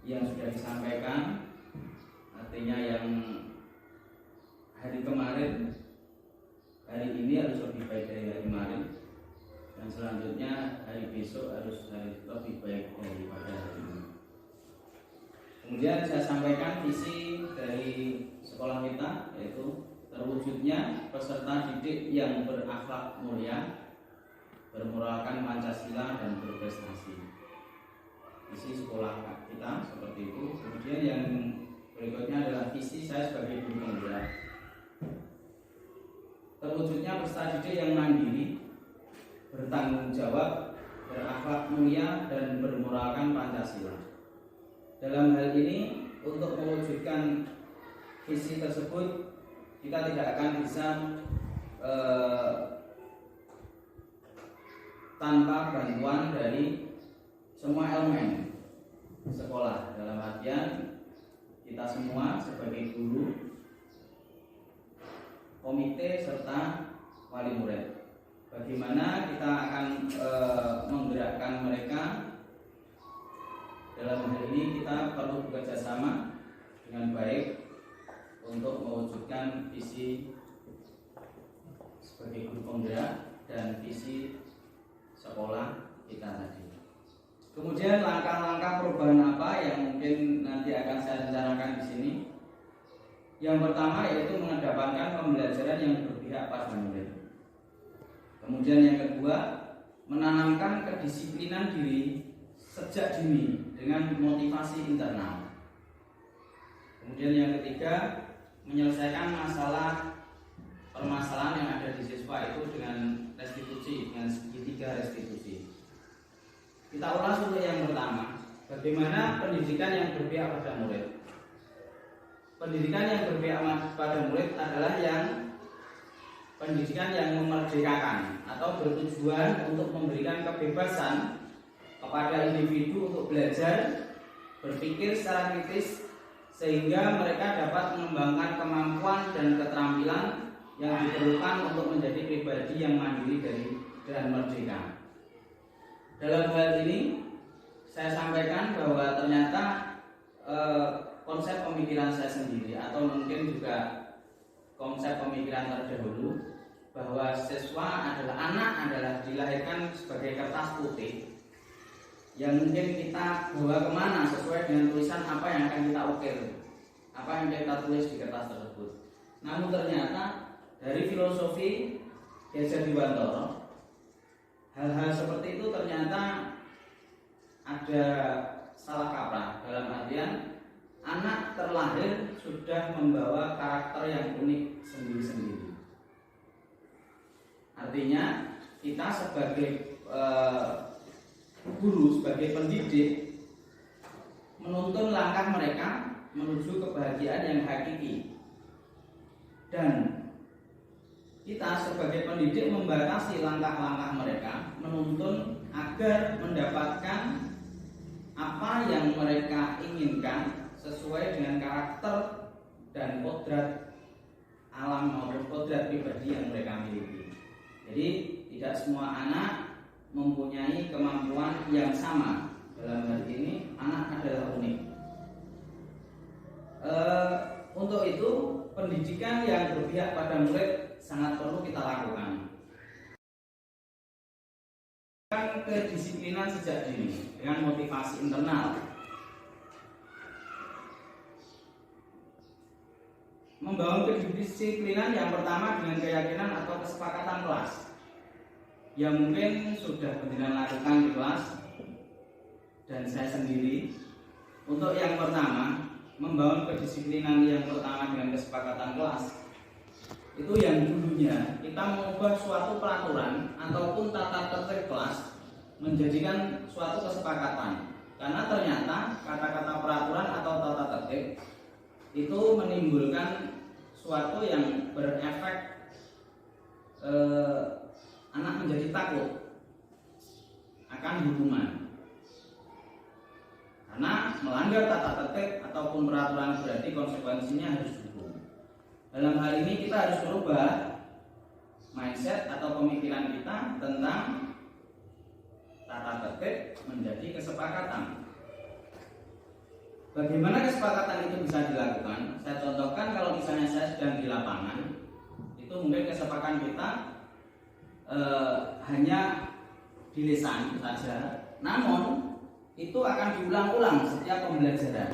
yang sudah disampaikan, artinya yang hari kemarin, hari ini harus lebih baik dari hari kemarin, dan selanjutnya hari besok harus lebih baik daripada hari ini. Kemudian saya sampaikan visi dari sekolah kita, yaitu terwujudnya peserta didik yang berakhlak mulia, bermoralkan Pancasila dan berprestasi. Visi sekolah kita seperti itu. Kemudian yang berikutnya adalah visi saya sebagai guru penggerak, terwujudnya peserta didik yang mandiri, bertanggung jawab, berakhlak mulia dan bermoralkan Pancasila. Dalam hal ini, untuk mewujudkan visi tersebut, kita tidak akan bisa tanpa bantuan dari semua elemen sekolah. Dalam artian kita semua sebagai guru, komite serta wali murid. Bagaimana kita akan menggerakkan mereka? Dalam hal ini kita perlu bekerja sama dengan baik untuk mewujudkan visi sebagai guru penggerak dan visi sekolah kita tadi. Kemudian langkah-langkah perubahan apa yang mungkin nanti akan saya rencanakan di sini? Yang pertama yaitu mengedepankan pembelajaran yang berpihak pada murid. Kemudian yang kedua, menanamkan kedisiplinan diri sejak dini dengan motivasi internal. Kemudian yang ketiga, menyelesaikan permasalahan yang ada di siswa itu dengan restitusi, dengan segitiga restitusi. Kita ulas untuk yang pertama, bagaimana pendidikan yang berpihak pada murid. Pendidikan yang berpihak pada murid adalah pendidikan yang memerdekakan atau bertujuan untuk memberikan kebebasan kepada individu untuk belajar, berpikir secara kritis, sehingga mereka dapat mengembangkan kemampuan dan keterampilan yang diperlukan untuk menjadi pribadi yang mandiri dan merdeka. Dalam hal ini saya sampaikan bahwa ternyata konsep pemikiran saya sendiri atau mungkin juga konsep pemikiran terdahulu bahwa siswa anak adalah dilahirkan sebagai kertas putih yang mungkin kita bawa kemana sesuai dengan tulisan apa yang akan kita ukir, apa yang kita tulis di kertas tersebut. Namun ternyata dari filosofi Gajah Dewantara, hal-hal seperti itu ternyata ada salah kaprah. Dalam artian anak terlahir sudah membawa karakter yang unik sendiri-sendiri. Artinya kita sebagai guru, sebagai pendidik, menuntun langkah mereka menuju kebahagiaan yang hakiki. Dan kita sebagai pendidik membatasi langkah-langkah mereka, menuntun agar mendapatkan apa yang mereka inginkan sesuai dengan karakter dan kodrat alam maupun kodrat pribadi yang mereka miliki. Jadi tidak semua anak mempunyai kemampuan yang sama. Dalam hal ini anak adalah unik. Untuk itu pendidikan yang berpihak pada murid sangat perlu kita lakukan. Kedisiplinan sejak dini dengan motivasi internal. Membangun kedisiplinan yang pertama dengan keyakinan atau kesepakatan kelas yang mungkin sudah benar lakukan di kelas dan saya sendiri. Untuk yang pertama, membangun kedisiplinan yang pertama dengan kesepakatan kelas itu yang dulunya kita mengubah suatu peraturan ataupun tata tertib kelas menjadikan suatu kesepakatan, karena ternyata kata-kata peraturan atau tata tertib itu menimbulkan suatu yang berefek anak menjadi takut akan hukuman karena melanggar tata tertib ataupun peraturan, berarti konsekuensinya harus dihukum. Dalam hal ini kita harus merubah mindset atau pemikiran kita tentang tata tertib menjadi kesepakatan. Bagaimana kesepakatan itu bisa dilakukan? Saya contohkan kalau misalnya saya sedang di lapangan, itu mungkin kesepakatan kita hanya di lisan saja, namun itu akan diulang-ulang setiap pembelajaran.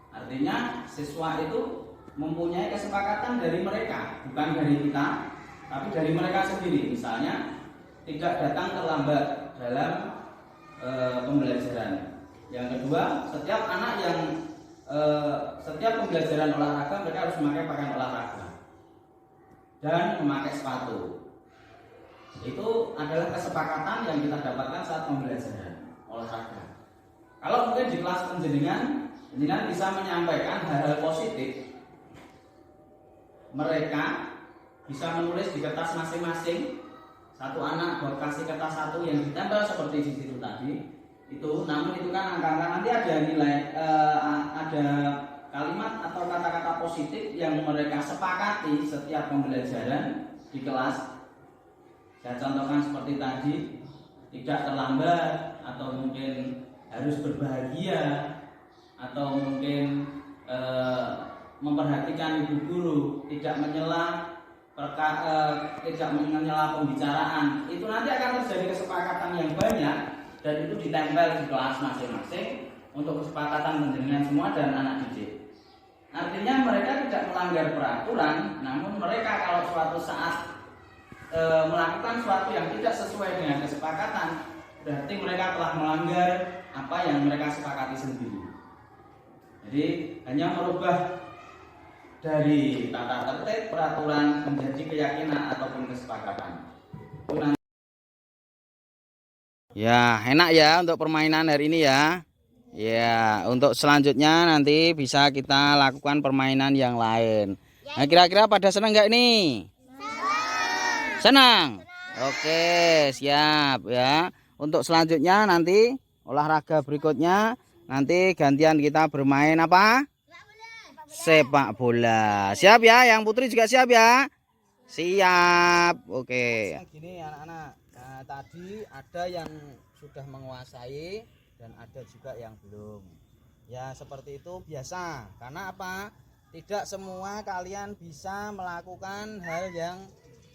Artinya siswa itu mempunyai kesepakatan dari mereka, bukan dari kita, tapi dari mereka sendiri. Misalnya tidak datang terlambat dalam pembelajaran. Yang kedua, setiap anak yang setiap pembelajaran olahraga mereka harus memakai pakaian olahraga dan memakai sepatu. Itu adalah kesepakatan yang kita dapatkan saat pembelajaran olahraga. Kalau mungkin di kelas penjenengan bisa menyampaikan hal-hal positif, mereka bisa menulis di kertas masing-masing. Satu anak buat kasih kertas satu yang ditempel seperti di situ tadi. Itu, namun itu kan angka-angka, nanti ada nilai, ada kalimat atau kata-kata positif yang mereka sepakati setiap pembelajaran di kelas. Saya contohkan seperti tadi, tidak terlambat, atau mungkin harus berbahagia, atau mungkin memperhatikan ibu guru, tidak menyela pembicaraan. Itu nanti akan terjadi kesepakatan yang banyak, dan itu ditempel di kelas masing-masing untuk kesepakatan penjenengan semua dan anak didik. Artinya mereka tidak melanggar peraturan, namun mereka kalau suatu saat melakukan sesuatu yang tidak sesuai dengan kesepakatan, berarti mereka telah melanggar apa yang mereka sepakati sendiri. Jadi hanya merubah dari tata tertib peraturan menjadi keyakinan ataupun kesepakatan. Ya, enak ya untuk permainan hari ini ya. Ya, untuk selanjutnya nanti bisa kita lakukan permainan yang lain. Nah, kira-kira pada senang nggak ini? Senang. Oke, siap ya. Untuk selanjutnya nanti olahraga berikutnya nanti gantian kita bermain apa? Sepak bola. Siap ya, yang putri juga siap ya? Siap. Oke. Gini anak-anak. Nah, tadi ada yang sudah menguasai dan ada juga yang belum. Ya, seperti itu biasa. Karena apa? Tidak semua kalian bisa melakukan hal yang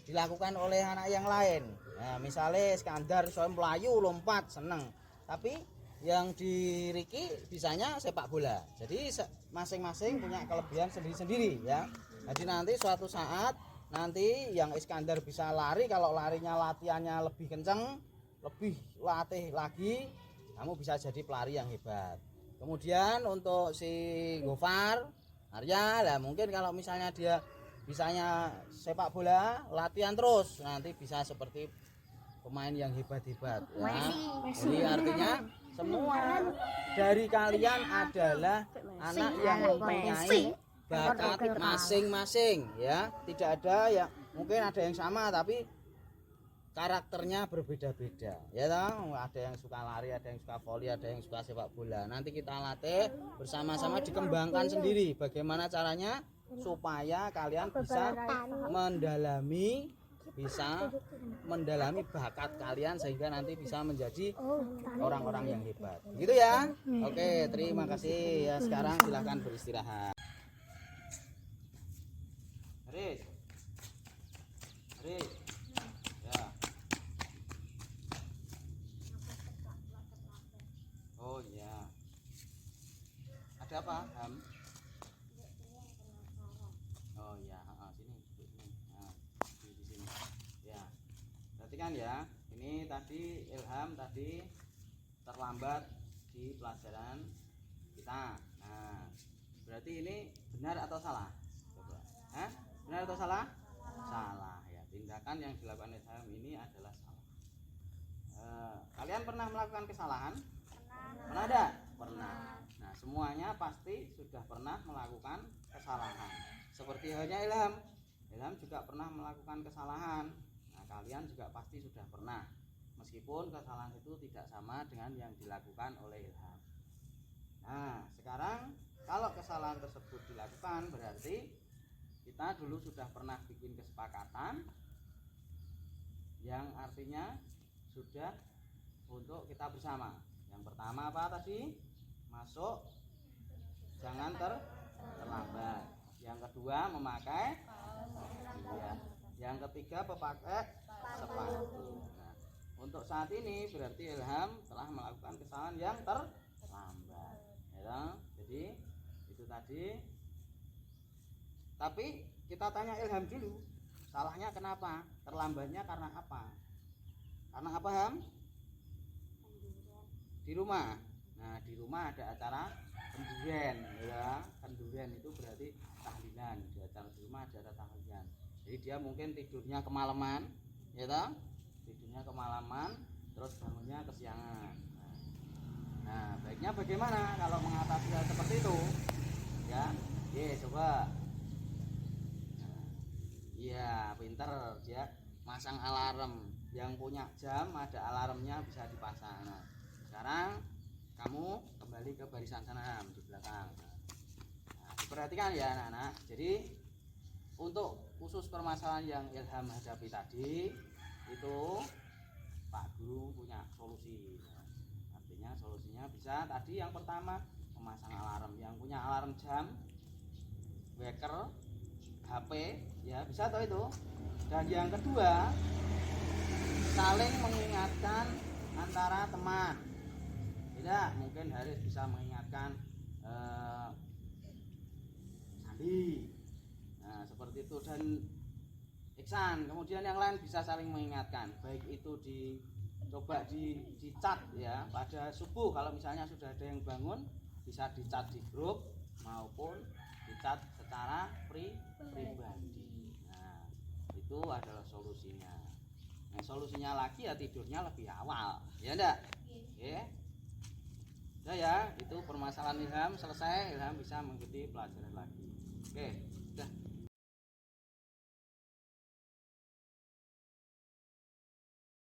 dilakukan oleh anak yang lain. Nah, misalnya Iskandar soal melayu lompat seneng. Tapi yang di Riki bisanya sepak bola. Jadi masing-masing punya kelebihan sendiri-sendiri ya. Jadi nanti suatu saat nanti yang Iskandar bisa lari, kalau larinya latihannya lebih kenceng, lebih latih lagi, kamu bisa jadi pelari yang hebat. Kemudian untuk si Gofar, Arya, lah mungkin kalau misalnya dia bisanya sepak bola, latihan terus, nanti bisa seperti pemain yang hebat-hebat. Ya. Jadi artinya semua dari kalian adalah anak yang mempunyai bakat masing-masing ya. Tidak ada yang mungkin ada yang sama tapi karakternya berbeda-beda ya toh. Ada yang suka lari, ada yang suka voli, ada yang suka sepak bola. Nanti kita latih bersama-sama, dikembangkan sendiri bagaimana caranya supaya kalian bisa mendalami bakat kalian sehingga nanti bisa menjadi orang-orang yang hebat gitu ya. Oke, terima kasih ya. Sekarang silahkan beristirahat. Riz, ya. Oh ya. Ada apa, Ham? Oh ya, sini, sini. Nah, di sini. Ya. Perhatikan ya. Ini tadi Ilham tadi terlambat di pelajaran kita. Nah, berarti ini benar atau salah? Coba. Hah? Benar atau salah? Salah ya. Tindakan yang dilakukan Ilham ini adalah salah. Kalian pernah melakukan kesalahan? Pernah ada? Pernah. Nah, semuanya pasti sudah pernah melakukan kesalahan. Seperti halnya Ilham. Ilham juga pernah melakukan kesalahan. Nah, kalian juga pasti sudah pernah. Meskipun kesalahan itu tidak sama dengan yang dilakukan oleh Ilham. Nah, sekarang kalau kesalahan tersebut dilakukan berarti kita dulu sudah pernah bikin kesepakatan yang artinya sudah untuk kita bersama. Yang pertama apa tadi? Masuk jangan terlambat. Yang kedua memakai ya. Yang ketiga memakai sepatu. Nah, untuk saat ini berarti Ilham telah melakukan kesalahan yang terlambat. Ya, jadi itu tadi. Tapi kita tanya Ilham dulu, salahnya kenapa? Terlambatnya karena apa? Karena apa, Ham? Di rumah. Nah, di rumah ada acara kenduren, ya. Kenduren itu berarti tahlilan. Di acara di rumah ada tahlilan. Jadi dia mungkin tidurnya kemalaman, ya toh? Tidurnya kemalaman, terus bangunnya kesiangan. Nah, baiknya bagaimana kalau mengatasi hal seperti itu? Ya, coba. Iya, pinter dia masang alarm. Yang punya jam ada alarmnya bisa dipasang. Nah, sekarang kamu kembali ke barisan sana di belakang. Nah, diperhatikan ya anak-anak. Jadi untuk khusus permasalahan yang Ilham hadapi tadi itu Pak Guru punya solusi. Nah, artinya solusinya bisa tadi yang pertama memasang alarm. Yang punya alarm jam, waker, HP ya bisa toh itu. Dan yang kedua saling mengingatkan antara teman. Tidak mungkin Haris bisa mengingatkan Sandi. Nah seperti itu. Dan Iksan, kemudian yang lain bisa saling mengingatkan. Baik itu coba di chat ya pada subuh, kalau misalnya sudah ada yang bangun bisa di chat di grup maupun dicat secara pribadi. Nah, itu adalah solusinya. Nah, solusinya lagi ya tidurnya lebih awal. Ya enggak? Oke. Udah ya, itu permasalahan Ilham selesai, Ilham bisa mengikuti pelajaran lagi. Oke.